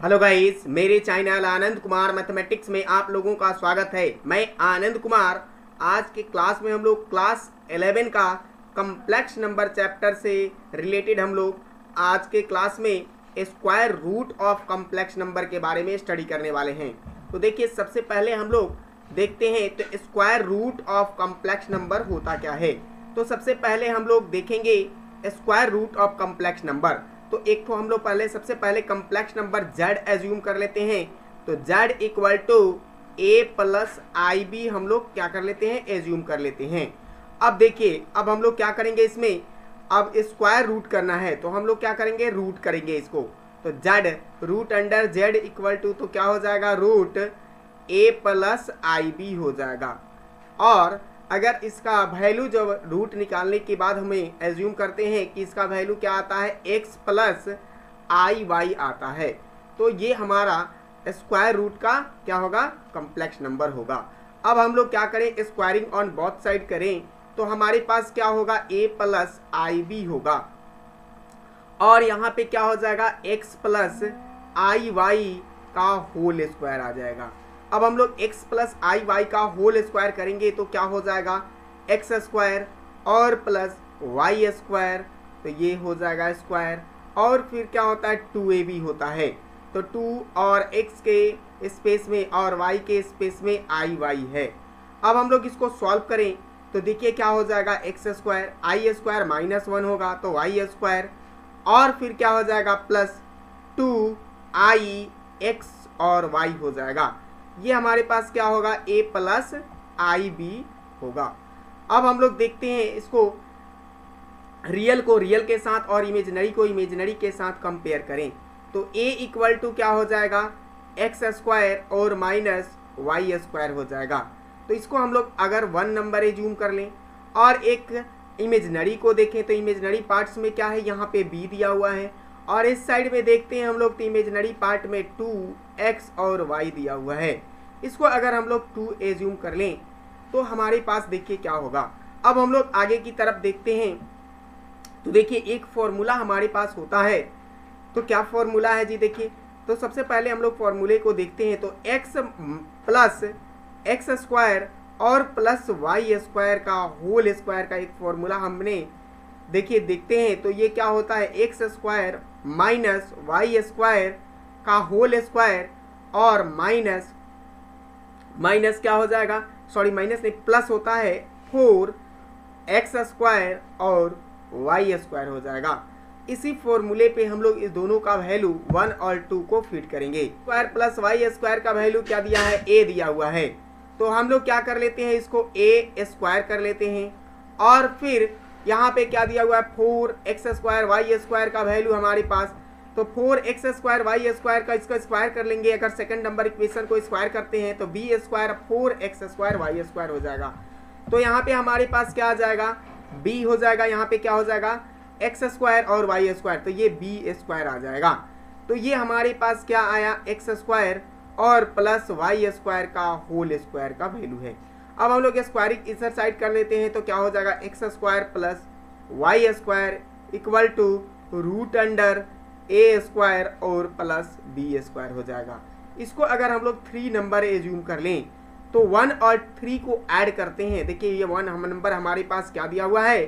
Hello guys, मेरे channel Anand Kumar mathematics में आप लोगों का स्वागत है। मैं आनंद कुमार। आज के क्लास में हम लोग क्लास 11 का कम्प्लेक्स नंबर चैप्टर से रिलेटेड हम लोग आज के क्लास में square root of complex number के बारे में स्टडी करने वाले हैं। तो देखिए, सबसे पहले हम लोग देखते हैं तो square root of complex number होता क्या है। तो सबसे पहले हम लोग देखेंगे square root of complex number. तो एक तो हम लोग सबसे पहले कम्प्लेक्स नंबर z एज्यूम कर लेते हैं। तो z equal to a plus i b हम लोग क्या कर लेते हैं, एज्यूम कर लेते हैं। अब देखिए, अब हम लोग क्या करेंगे, इसमें अब स्क्वायर रूट करना है तो हम लोग क्या करेंगे, रूट करेंगे इसको। तो z root under z equal to तो क्या हो जाएगा, root a plus i b हो जाएगा। और अगर इसका वैल्यू जब रूट निकालने के बाद हमें एज्यूम करते हैं कि इसका वैल्यू क्या आता है, x प्लस आई वाई आता है, तो ये हमारा स्क्वायर रूट का क्या होगा, कम्प्लेक्स नंबर होगा। अब हम लोग क्या करें, स्क्वायरिंग ऑन बोथ साइड करें तो हमारे पास क्या होगा, a प्लस आई बी होगा और यहाँ पे क्या हो जाएगा, x प्लस आई वाई का होल स्क्वायर आ जाएगा। अब हम लोग x प्लस आई वाई का होल स्क्वायर करेंगे तो क्या हो जाएगा, एक्स स्क्वायर और प्लस वाई स्क्वायर, तो ये हो जाएगा स्क्वायर। और फिर क्या होता है, 2ab होता है। तो 2 और x के स्पेस में और y के स्पेस में आई वाई है। अब हम लोग इसको सॉल्व करें तो देखिए क्या हो जाएगा, एक्स स्क्वायर आई स्क्वायर माइनस 1 होगा तो वाई स्क्वायर, और फिर क्या हो जाएगा प्लस 2i x और y हो जाएगा। ये हमारे पास क्या होगा, a प्लस आई बी होगा। अब हम लोग देखते हैं इसको रियल को रियल के साथ और इमेजिनरी को इमेजिनरी के साथ कंपेयर करें तो a इक्वल टू क्या हो जाएगा, एक्स स्क्वायर और माइनस वाई स्क्वायर हो जाएगा। तो इसको हम लोग अगर 1 नंबर एज्यूम कर लें और एक इमेजिनरी को देखें तो इमेजिनरी पार्ट्स में क्या है, यहाँ पे b दिया हुआ है, और इस साइड में देखते हैं हम लोग तो इमेजिनरी पार्ट में 2x और y दिया हुआ है। इसको अगर हम लोग 2 एज्यूम कर लें तो हमारे पास देखिए क्या होगा। अब हम लोग आगे की तरफ देखते हैं तो देखिए एक फॉर्मूला हमारे पास होता है। तो क्या फॉर्मूला है जी, देखिए तो सबसे पहले हम लोग फॉर्मूले को देखते हैं। तो x प्लस एक्स स्क्वायर और प्लस वाई स्क्वायर का होल स्क्वायर का एक फॉर्मूला हमने देखिए देखते हैं। तो ये क्या होता है, x square minus y square का होल स्क्वायर और माइनस माइनस क्या हो जाएगा, सॉरी माइनस नहीं प्लस होता है 4x स्क्वायर और y स्क्वायर हो जाएगा। इसी फॉर्मूले पे हम लोग इस दोनों का वैल्यू 1 और 2 को फिट करेंगे। स्क्वायर प्लस वाई स्क्वायर का वैल्यू क्या दिया है, a दिया हुआ है। तो हम लोग क्या कर लेते हैं, इसको a स्क्वायर कर लेते हैं और फिर यहाँ पे क्या दिया हुआ है, 4x स्क्वायर वाई स्क्वायर का वैल्यू हमारे पास। तो 4x स्क्वायर वाई स्क्वायर का इसका स्क्वायर कर लेंगे। अगर सेकंड नंबर इक्वेशन को स्क्वायर करते हैं तो b square 4x square y square हो जाएगा। तो यहाँ पे हमारे पास क्या आ जाएगा, b हो जाएगा, यहाँ पे क्या हो जाएगा, x स्क्वायर और वाई स्क्वायर, तो ये b स्क्वायर आ जाएगा। तो ये हमारे पास क्या आया, x स्क्वायर और प्लस वाई स्क्वायर का होल स्क्वायर का वैल्यू है। अब हम लोग स्क्वायरिंग इधर साइड कर लेते हैं तो क्या हो जाएगा, x square plus y square equal to root under a square और प्लस बी स्क्वायर हो जाएगा। इसको अगर हम लोग 3 नंबर एज्यूम कर लें तो 1 और 3 को ऐड करते हैं। देखिए ये 1 नंबर हमारे पास क्या दिया हुआ है,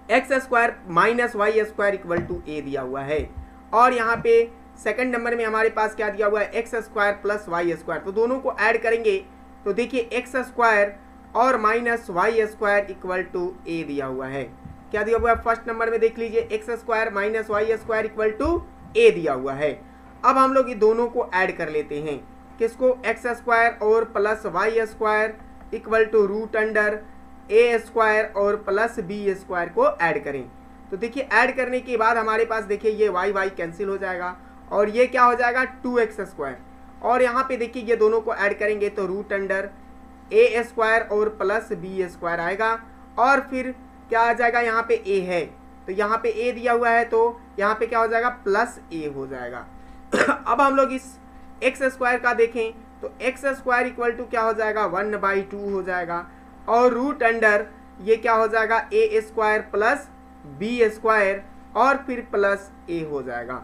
x square minus y square equal to a दिया हुआ है, और यहाँ पे सेकंड नंबर में हमारे पास क्या दिया हुआ है, x square plus y square. तो दोनों को ऐड करेंगे तो देखिए एक्स स्क्वायर और minus y square equal to a दिया हुआ है। क्या दिया हुआ है, फर्स्ट नंबर में देख लीजिए x square minus y square equal to a दिया हुआ है। अब हम लोग ये दोनों को ऐड कर लेते हैं, किसको, एक्स स्क्वायर और plus y square equal to root under a square और प्लस बी स्क्वायर को ऐड करें। तो देखिए ऐड करने के बाद हमारे पास देखिए ये वाई वाई कैंसिल हो जाएगा और ये क्या हो जाएगा, 2x स्क्वायर, और यहाँ पे देखिए ये दोनों को ऐड करेंगे तो रूट अंडर ए स्क्वायर और प्लस बी स्क्वायर आएगा, और फिर क्या आ जाएगा, यहाँ पे a है तो यहाँ पे a दिया हुआ है तो यहाँ पे क्या हो जाएगा, प्लस a हो जाएगा। अब हम लोग इस x स्क्वायर का देखें तो x स्क्वायर इक्वल टू क्या हो जाएगा, 1/2 हो जाएगा, और रूट अंडर ये क्या हो जाएगा, a square plus b square और फिर प्लस a हो जाएगा।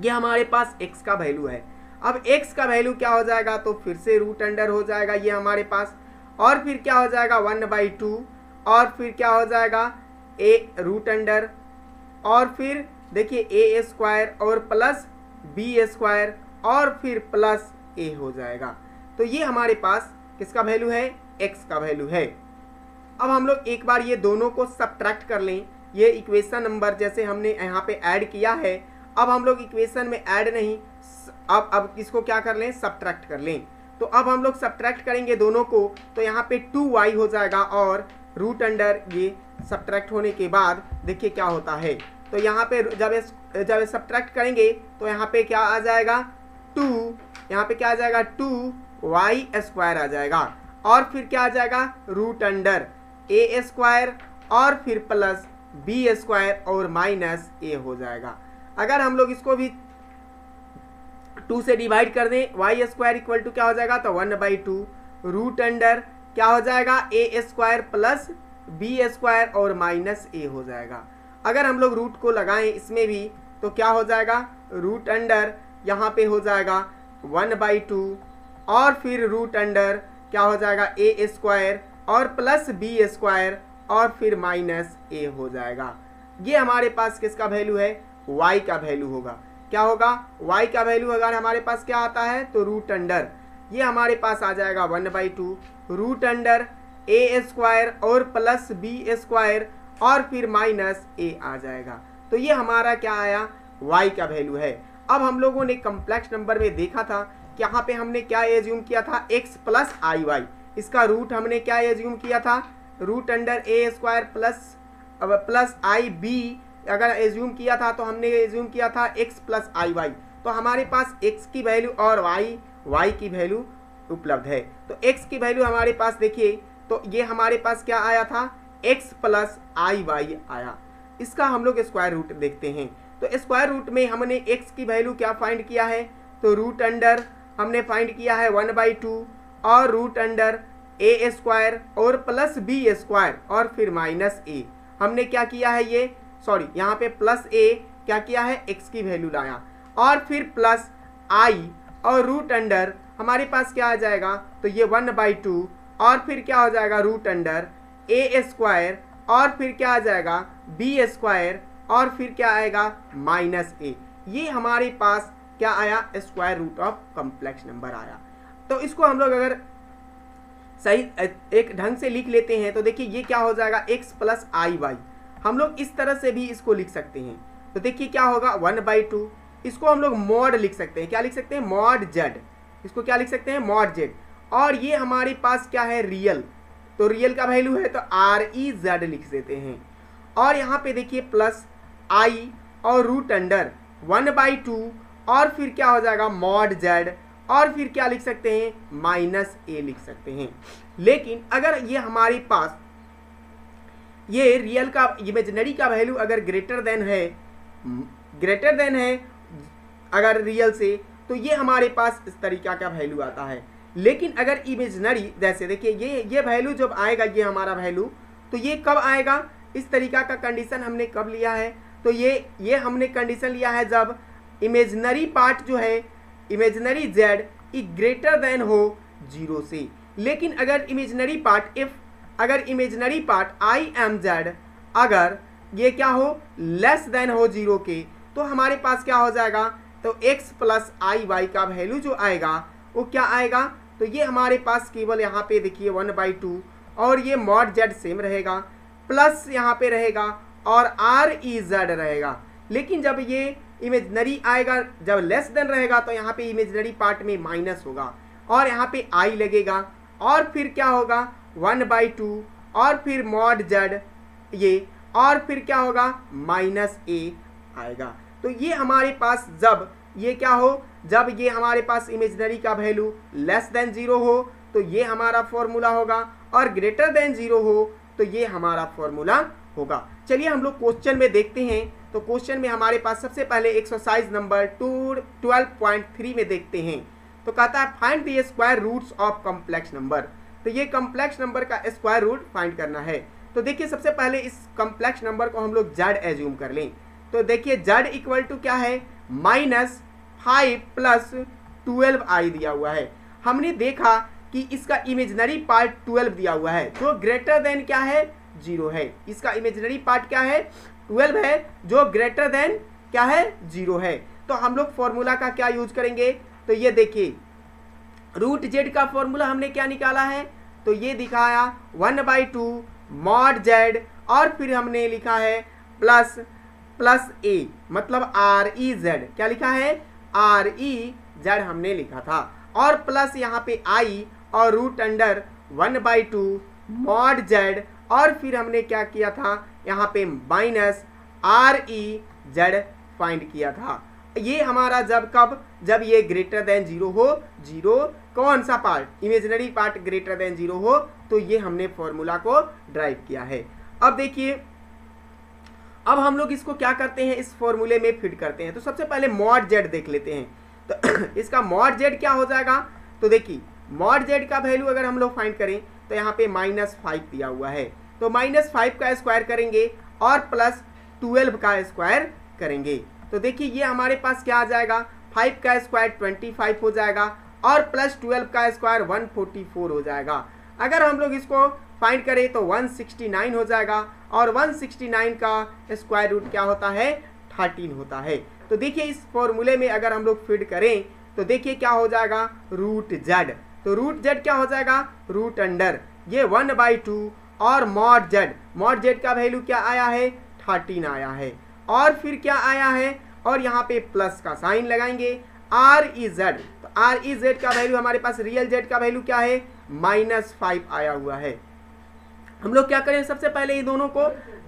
ये हमारे पास x का वैल्यू है। अब x का वैल्यू क्या हो जाएगा, तो फिर से रूट अंडर हो जाएगा ये हमारे पास, और फिर क्या हो जाएगा 1/2, और फिर क्या हो जाएगा a रूट अंडर, और फिर देखिए a स्क्वायर और प्लस b स्क्वायर और फिर प्लस a हो जाएगा। तो ये हमारे पास किसका वैल्यू है, x का वैल्यू है। अब हम लोग एक बार ये दोनों को सब्ट्रैक्ट कर लें। ये इक्वेशन नंबर जैसे हमने यहाँ पे ऐड किया है, अब हम लोग इक्वेशन में ऐड नहीं, अब इसको क्या कर लें, सब्ट्रैक्ट कर लें। तो अब हम लोग सब्ट्रैक्ट करेंगे दोनों को, तो यहाँ पे 2y हो जाएगा, और रूट अंडर ये सब्ट्रैक्ट होने के बाद देखिए क्या होता है। तो यहाँ पे जब सब्ट्रैक्ट करेंगे तो यहाँ पे क्या आ जाएगा 2, यहाँ पे क्या आ जाएगा 2y स्क्वायर आ जाएगा, और फिर क्या आ जाएगा रूट अंडर a स्क्वायर और फिर प्लस b स्क्वायर और माइनस a हो जाएगा। अगर हम लोग इसको भी 2 से डिवाइड कर दें, y स्क्वायर इक्वल टू क्या हो जाएगा, तो 1/2 रूट अंडर क्या हो जाएगा a square plus b square और माइनस a हो जाएगा। अगर हम लोग रूट को लगाएं इसमें भी तो क्या हो जाएगा, रूट अंडर यहाँ पे हो जाएगा 1/2 और फिर रूट अंडर क्या हो जाएगा a स्क्वायर और प्लस b स्क्वायर और फिर माइनस a हो जाएगा। ये हमारे पास किसका वैल्यू है, y का वैल्यू होगा। क्या होगा, y का वैल्यू अगर हमारे पास क्या आता है तो रूट अंडर, ये हमारे पास आ जाएगा 1/2 रूट अंडर a स्क्वायर और प्लस b स्क्वायर और फिर माइनस a आ जाएगा। तो ये हमारा क्या आया, y का वैल्यू है। अब हम लोगों ने कम्प्लेक्स नंबर में देखा था कि यहाँ पे हमने क्या एज्यूम किया था, x प्लस आई वाई, इसका रूट हमने क्या एज्यूम किया था, root under a square plus i b अगर एज्यूम किया था तो हमने एज्यूम किया था x प्लस आई वाई। तो हमारे पास x की वैल्यू और y की वैल्यू उपलब्ध है। तो x की वैल्यू हमारे पास देखिए, तो ये हमारे पास क्या आया था, x प्लस आई वाई आया। इसका हम लोग स्क्वायर रूट देखते हैं। तो स्क्वायर रूट में हमने x की वैल्यू क्या फाइंड किया है, तो रूट अंडर हमने फाइंड किया है 1/2 और रूट अंडर a स्क्वायर और प्लस b स्क्वायर और फिर माइनस a। हमने क्या किया है, ये सॉरी यहाँ पे प्लस a क्या किया है, x की वैल्यू लाया, और फिर प्लस i और रूट अंडर हमारे पास क्या आ जाएगा, तो ये 1/2 और फिर क्या हो जाएगा रूट अंडर a स्क्वायर और फिर क्या आ जाएगा b स्क्वायर और फिर क्या आएगा माइनस a। ये हमारे पास क्या आया, square root of complex number आया। तो इसको हम लोग अगर सही एक ढंग से लिख लेते हैं तो देखिए ये क्या हो जाएगा, x प्लस आई वाई। हम लोग इस तरह से भी इसको लिख सकते हैं। तो देखिए क्या होगा 1/2, इसको हम लोग मॉड लिख सकते हैं, क्या लिख सकते हैं, मॉड जेड, इसको क्या लिख सकते हैं, मॉड जेड। और ये हमारे पास क्या है, रियल, तो रियल का वैल्यू है तो REZ लिख देते हैं। और यहाँ पे देखिए प्लस आई और रूट अंडर 1/2 और फिर क्या हो जाएगा मॉड जेड और फिर क्या लिख सकते हैं, माइनस a लिख सकते हैं। लेकिन अगर ये हमारे पास ये रियल का इमेजिनरी का वैल्यू अगर ग्रेटर देन है अगर रियल से, तो ये हमारे पास इस तरीका का वैल्यू आता है। लेकिन अगर इमेजिनरी, जैसे देखिए ये वैल्यू जब आएगा, ये हमारा वैल्यू, तो ये कब आएगा, इस तरीका का कंडीशन हमने कब लिया है, तो ये हमने कंडीशन लिया है जब इमेजिनरी पार्ट जो है, इमेजिनरी जेड ग्रेटर देन हो 0 से। लेकिन अगर इमेजिनरी पार्ट अगर imaginary part I am Z अगर ये क्या हो लेस देन हो 0 के, तो हमारे पास क्या हो जाएगा, तो x प्लस आई वाई का वैल्यू जो आएगा वो क्या आएगा, तो ये हमारे पास केवल यहाँ पे देखिए 1/2 और ये मॉड जेड सेम रहेगा, प्लस यहाँ पे रहेगा और REZ रहेगा। लेकिन जब ये इमेजिनरी आएगा, जब लेस देन रहेगा, तो यहाँ पे इमेजिनरी पार्ट में माइनस होगा और यहाँ पे आई लगेगा और फिर क्या होगा 1/2 और फिर मॉड जेड ये, और फिर क्या होगा माइनस a आएगा। तो ये हमारे पास जब ये क्या हो, जब ये हमारे पास इमेजिनरी का वैल्यू लेस देन 0 हो तो ये हमारा फॉर्मूला होगा, और ग्रेटर देन 0 हो तो ये हमारा फॉर्मूला होगा। चलिए हम लोग क्वेश्चन में देखते हैं। तो क्वेश्चन में हमारे पास सबसे पहले एक्सरसाइज नंबर 12.3 में देखते हैं। तो कहता है find the square roots of complex number. तो ये कॉम्प्लेक्स नंबर का स्क्वायर रूट फाइंड करना है। तो देखिए सबसे पहले इस कॉम्प्लेक्स नंबर को हम लोग जेड एज्यूम कर लें। तो देखिए जेड इक्वल टू क्या है, -5 प्लस 12i दिया हुआ है। हमने देखा कि इसका इमेजिनरी पार्ट 12 दिया हुआ है जो ग्रेटर देन क्या है 0 है। इसका इमेजिनरी पार्ट क्या है 12 है जो ग्रेटर देन क्या है 0 है। तो हम लोग फॉर्मूला का क्या यूज करेंगे, तो ये देखिए रूट जेड का फॉर्मूला हमने क्या निकाला है, तो ये दिखाया 1/2 मॉड जेड और फिर हमने लिखा है प्लस ए मतलब REZ, क्या लिखा है REZ हमने लिखा था, और प्लस यहाँ पे आई और रूट अंडर 1/2 मॉड जेड और फिर हमने क्या किया था यहाँ पे -REZ फाइंड किया था। ये हमारा जब ये ग्रेटर देन 0 हो, 0 कौन सा part imaginary part greater than 0 हो, तो ये हमने फॉर्मूला को ड्राइव किया है। अब देखिए अब हम लोग इसको क्या करते हैं, इस फॉर्मूले में फिट करते हैं। तो सबसे पहले मॉड जेड देख लेते हैं। तो इसका मॉड जेड क्या हो जाएगा, तो देखिए मॉड जेड का वैल्यू अगर हम लोग फाइंड करें तो यहाँ पे -5 दिया हुआ है, तो -5 का स्क्वायर करेंगे और प्लस 12 का स्क्वायर करेंगे। तो देखिए ये हमारे पास क्या आ जाएगा 5 का स्क्वायर 25 हो जाएगा और प्लस 12 का स्क्वायर 144 हो जाएगा। अगर हम लोग इसको फाइंड करें तो 169 हो जाएगा और 169 का स्क्वायर रूट क्या होता है 13 होता है। तो देखिए इस फॉर्मूले में अगर हम लोग फिट करें तो देखिए क्या हो जाएगा रूट जेड, तो रूट जेड क्या हो जाएगा रूट अंडर ये 1/2 और मॉड जेड का वैल्यू क्या आया है 13 आया है, और फिर क्या आया है और यहाँ पे प्लस का साइन लगाएंगे REZ, तो REZ का वैल्यू हमारे पास रियल जेड का वैल्यू क्या है -5 आया हुआ है। हम लोग क्या करें सबसे पहले ये दोनों को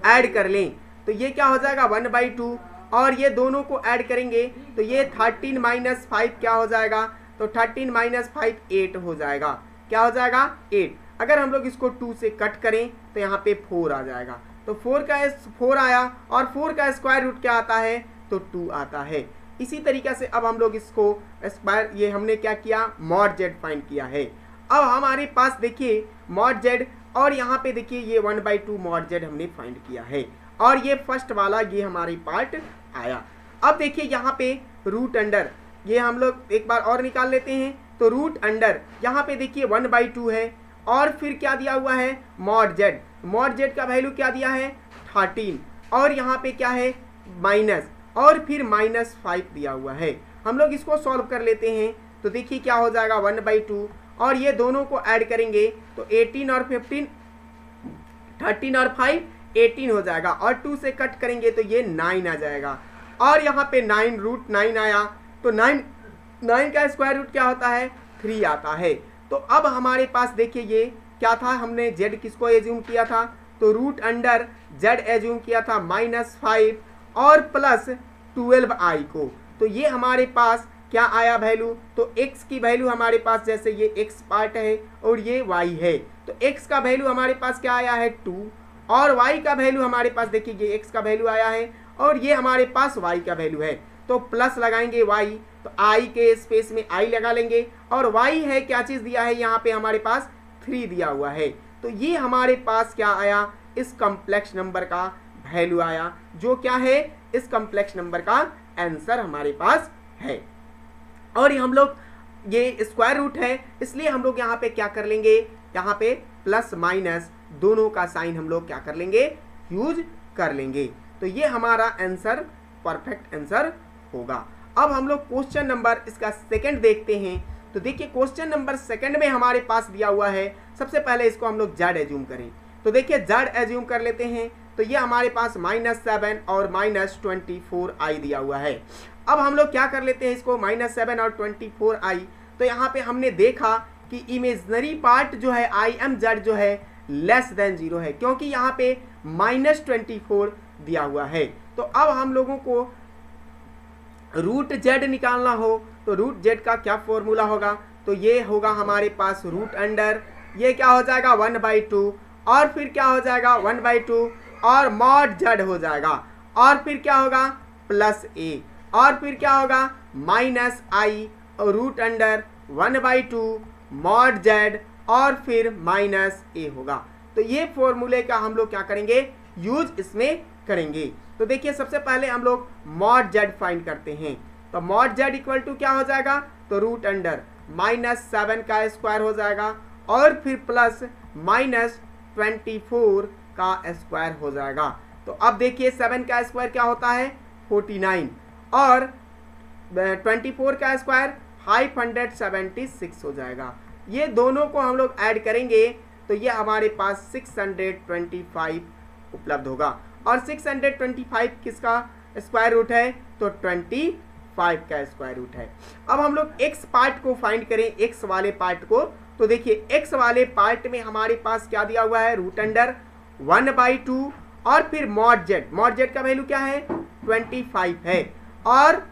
ऐड कर लें, तो ये क्या हो जाएगा 1/2 और ये दोनों को ऐड करेंगे तो ये 13 - 5 क्या हो जाएगा, तो 13 - 5 8 हो जाएगा, क्या हो जाएगा 8। अगर हम लोग इसको 2 से कट करें तो यहाँ पे 4 आ जाएगा, तो 4 आया और 4 का स्क्वायर रूट क्या आता है तो 2 आता है। इसी तरीके से अब हम लोग इसको स्क्वायर ये हमने क्या किया मॉड जेड फाइंड किया है। अब हमारे पास देखिए मॉड जेड और यहाँ पे देखिए ये 1/2 मॉड जेड हमने फाइंड किया है और ये फर्स्ट वाला ये हमारी पार्ट आया। अब देखिए यहाँ पे रूट अंडर ये हम लोग एक बार और निकाल लेते हैं, तो रूट अंडर यहाँ पे देखिए 1/2 है और फिर क्या दिया हुआ है मॉड जेड का वैल्यू क्या दिया है 13 और यहाँ पे क्या है माइनस और फिर -5 दिया हुआ है। हम लोग इसको सॉल्व कर लेते हैं तो देखिए क्या हो जाएगा 1/2 और ये दोनों को ऐड करेंगे तो 18 और 15 13 और 5 18 हो जाएगा और 2 से कट करेंगे तो ये 9 आ जाएगा और यहाँ पे 9 रूट 9 आया, तो 9 का स्क्वायर रूट क्या होता है 3 आता है। तो अब हमारे पास देखिए ये क्या था हमने जेड किसको एज्यूम किया था, तो रूट अंडर जेड एज्यूम किया था -5 और प्लस 12i को, तो ये हमारे पास क्या आया वैल्यू, तो x की वैल्यू हमारे पास जैसे ये x पार्ट है और ये y है, तो x का वैल्यू हमारे पास क्या आया है 2 और y का वैल्यू हमारे पास देखिए ये x का वैल्यू आया है और ये हमारे पास y का वैल्यू है, तो प्लस लगाएंगे y, तो i के स्पेस में i लगा लेंगे और y है क्या चीज़ दिया है यहाँ पे हमारे पास 3 दिया हुआ है। तो ये हमारे पास क्या आया इस कॉम्प्लेक्स नंबर का वैल्यू आया, जो क्या है इस कॉम्प्लेक्स नंबर का आंसर हमारे पास है। और हम लोग ये स्क्वायर रूट है इसलिए हम लोग यहाँ पे क्या कर लेंगे, यहाँ पे प्लस माइनस दोनों का साइन हम लोग क्या कर लेंगे यूज कर लेंगे, तो ये हमारा आंसर परफेक्ट आंसर होगा। अब हम लोग क्वेश्चन नंबर इसका सेकंड देखते हैं। तो देखिए क्वेश्चन नंबर सेकंड में हमारे पास दिया हुआ है, सबसे पहले इसको हम लोग जेड एज्यूम करें, तो देखिए जेड एज्यूम कर लेते हैं, तो ये हमारे पास -7 और -24i दिया हुआ है। अब हम लोग क्या कर लेते हैं इसको -7 और 24i, तो यहाँ पे हमने देखा कि इमेजनरी पार्ट जो है IMZ जो है लेस देन 0 है, क्योंकि यहाँ पे -24 दिया हुआ है। तो अब हम लोगों को रूट जेड निकालना हो तो रूट जेड का क्या फॉर्मूला होगा, तो ये होगा हमारे पास रूट अंडर ये क्या हो जाएगा 1/2 और फिर क्या हो जाएगा 1/2 और मॉड जेड हो जाएगा और फिर क्या होगा प्लस ए और फिर क्या होगा -i और रूट अंडर 1/2 मॉड जेड और फिर -a होगा। तो ये फॉर्मूले का हम लोग क्या करेंगे यूज इसमें करेंगे। तो देखिए सबसे पहले हम लोग मॉड जेड फाइंड करते हैं, तो मॉड जेड इक्वल टू क्या हो जाएगा, तो रूट अंडर -7 का स्क्वायर हो जाएगा और फिर प्लस -24 का स्क्वायर हो जाएगा। तो अब देखिए 7 का स्क्वायर क्या होता है 49 और 24 का स्क्वायर 576 हो जाएगा। ये दोनों को हम लोग ऐड करेंगे तो ये हमारे पास 625 उपलब्ध होगा। और 625 किसका स्क्वायर रूट है, तो 25 का स्क्वायर रूट है। अब हम लोग x पार्ट को फाइंड करें, x वाले पार्ट को। तो देखिए x वाले पार्ट में हमारे पास क्या दिया हुआ है, रूट अंडर 1/2 और फिर मॉड जेड का वैल्यू क्या है 25 है और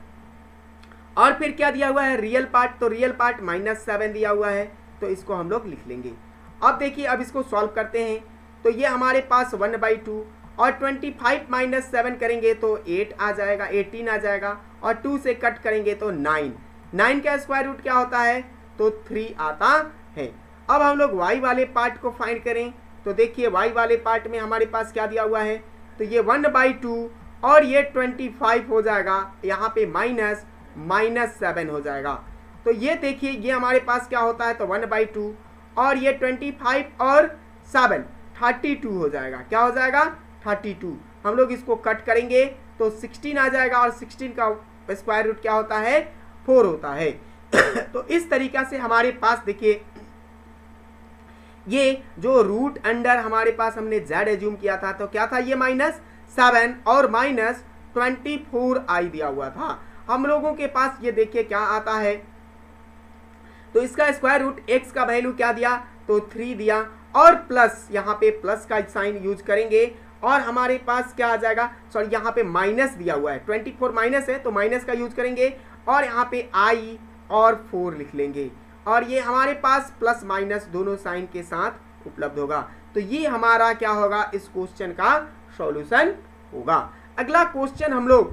फिर क्या दिया हुआ है रियल पार्ट, तो रियल पार्ट -7 दिया हुआ है, तो इसको हम लोग लिख लेंगे। अब देखिए अब इसको सॉल्व करते हैं तो ये हमारे पास 1/2 और 25 - 7 करेंगे तो 8 आ जाएगा, 18 आ जाएगा और 2 से कट करेंगे तो 9 का स्क्वायर रूट क्या होता है, तो 3 आता है। अब हम लोग y वाले पार्ट को फाइंड करें तो देखिए y वाले पार्ट में हमारे पास क्या दिया हुआ है, तो ये 1/2 और ये 25 हो जाएगा, यहाँ पे -7 हो जाएगा। तो ये देखिए ये हमारे पास क्या होता है, तो 1/2 और ये 25 और 7 32 हो जाएगा। क्या हो जाएगा 32। हम लोग इसको कट करेंगे तो 16 आ जाएगा और 16 का स्क्वायर रूट क्या होता है 4 होता है। तो इस तरीका से हमारे पास देखिए ये जो रूट अंडर हमारे पास हमने z एज्यूम किया था तो क्या था ये -7 और -24 आई दिया हुआ था। हम लोगों के पास ये देखिए क्या आता है, तो इसका स्क्वायर रूट x का वैल्यू क्या दिया, तो 3 दिया और प्लस यहाँ पे प्लस का साइन यूज करेंगे और हमारे पास क्या आ जाएगा, सॉरी यहाँ पे माइनस दिया हुआ है, 24 माइनस है तो माइनस का यूज करेंगे और यहाँ पे i और 4 लिख लेंगे और ये हमारे पास प्लस माइनस दोनों साइन के साथ उपलब्ध होगा। तो ये हमारा क्या होगा, इस क्वेश्चन का सॉल्यूशन होगा। अगला क्वेश्चन हम लोग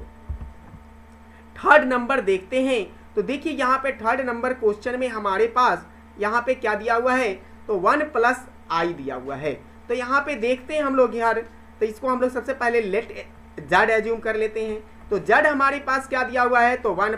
3rd नंबर देखते हैं। तो देखिए यहाँ पे 3rd नंबर क्वेश्चन में हमारे पास यहाँ पे क्या दिया हुआ है, तो 1 + i दिया हुआ है। तो यहाँ पे देखते हैं हम लोग यार, तो इसको हम लोग सबसे पहले लेट z एज्यूम कर लेते हैं। तो z हमारे पास क्या दिया हुआ है, तो 1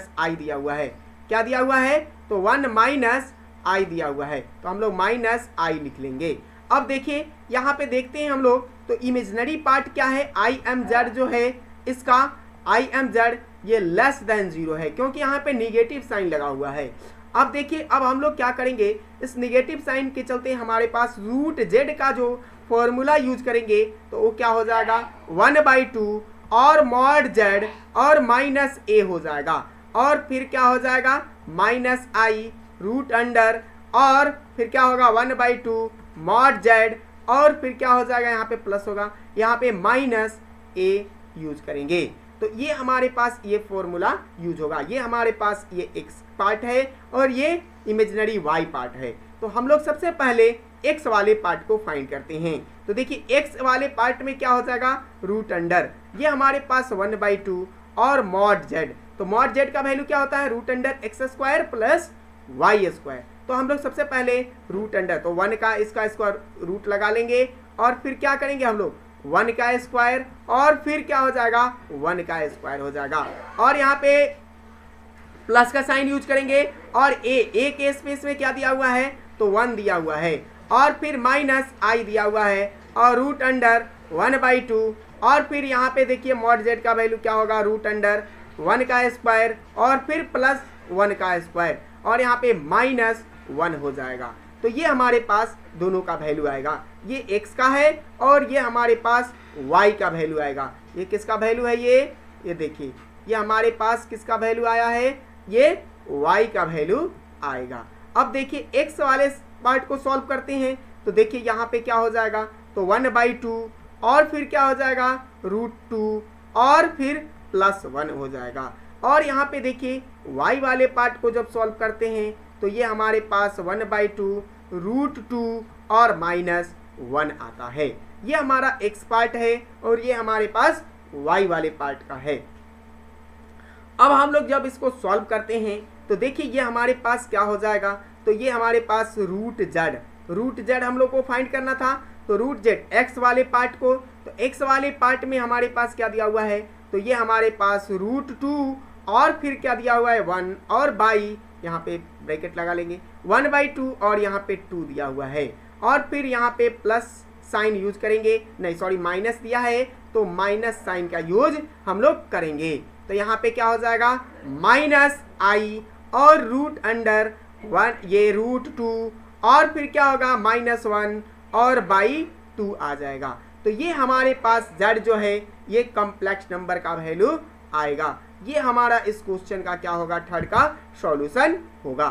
- i दिया हुआ है। क्या दिया हुआ है, तो 1 - i दिया हुआ है, तो हम लोग -i लिख लेंगे। अब देखिए यहाँ पे देखते हैं हम लोग, तो इमेजिनरी पार्ट क्या है, imz जो है इसका imz ये <0 है क्योंकि यहाँ पे निगेटिव साइन लगा हुआ है। अब देखिए अब हम लोग क्या करेंगे, इस निगेटिव साइन के चलते हमारे पास रूट z का जो फॉर्मूला यूज करेंगे तो वो क्या हो जाएगा 1/2 और मॉड z और -a हो जाएगा और फिर क्या हो जाएगा -i रूट अंडर और फिर क्या होगा 1/2 मॉड z और फिर क्या हो जाएगा यहाँ पे प्लस होगा, यहाँ पे -a यूज करेंगे। तो ये हमारे पास ये फॉर्मूला यूज होगा। ये हमारे पास ये x पार्ट है और ये इमेजिनरी y पार्ट है। तो हम लोग सबसे पहले x वाले पार्ट को फाइंड करते हैं। तो देखिए x वाले पार्ट में क्या हो जाएगा, रूट अंडर ये हमारे पास 1/2 और मॉड z। तो मॉड z का वैल्यू क्या होता है, रूट अंडर x² + y²। तो हम लोग सबसे पहले रूट अंडर, तो 1 का इसका स्क्वायर रूट लगा लेंगे और फिर क्या करेंगे हम लोग 1 का स्क्वायर और फिर क्या हो जाएगा 1 का स्क्वायर हो जाएगा और यहाँ पे प्लस का साइन यूज करेंगे और a के स्पेस में क्या दिया हुआ है, तो 1 दिया हुआ है और फिर -i दिया हुआ है और रूट अंडर 1/2 और फिर यहाँ पे देखिए मॉड z का वैल्यू क्या होगा, रूट अंडर 1 का स्क्वायर और फिर प्लस 1 का स्क्वायर और यहाँ पे -1 हो जाएगा। तो ये हमारे पास दोनों का वैल्यू आएगा, ये x का है और ये हमारे पास y का वैल्यू आएगा। ये किसका वैल्यू है, ये देखिए ये हमारे पास किसका वैल्यू आया है, ये y का वैल्यू आएगा। अब देखिए x वाले पार्ट को सॉल्व करते हैं। तो देखिए यहाँ पे क्या हो जाएगा, तो 1/2 और फिर क्या हो जाएगा √2 और फिर +1 हो जाएगा। और यहाँ पे देखिए y वाले पार्ट को जब सॉल्व करते हैं तो ये हमारे पास 1/2 √2 और -1 आता है। ये हमारा x पार्ट है और ये हमारे पास y वाले पार्ट का है। अब हम लोग जब इसको सॉल्व करते हैं तो देखिए ये हमारे पास क्या हो जाएगा, तो ये हमारे पास रूट z हम लोग को फाइंड करना था। तो रूट z x वाले पार्ट को, तो x वाले पार्ट में हमारे पास क्या दिया हुआ है, तो ये हमारे पास √2 और फिर क्या दिया हुआ है 1 और बाई, यहाँ पे ब्रैकेट लगा लेंगे 1/2 और यहाँ पे 2 दिया हुआ है और फिर यहाँ पे प्लस साइन यूज करेंगे, नहीं सॉरी माइनस दिया है तो माइनस साइन का यूज हम लोग करेंगे। तो यहाँ पे क्या हो जाएगा -i और रूट अंडर 1 ये √2 और फिर क्या होगा -1 और बाई 2 आ जाएगा। तो ये हमारे पास z जो है ये कॉम्प्लेक्स नंबर का वैल्यू आएगा। ये हमारा इस क्वेश्चन का क्या होगा, थर्ड का सॉल्यूशन होगा।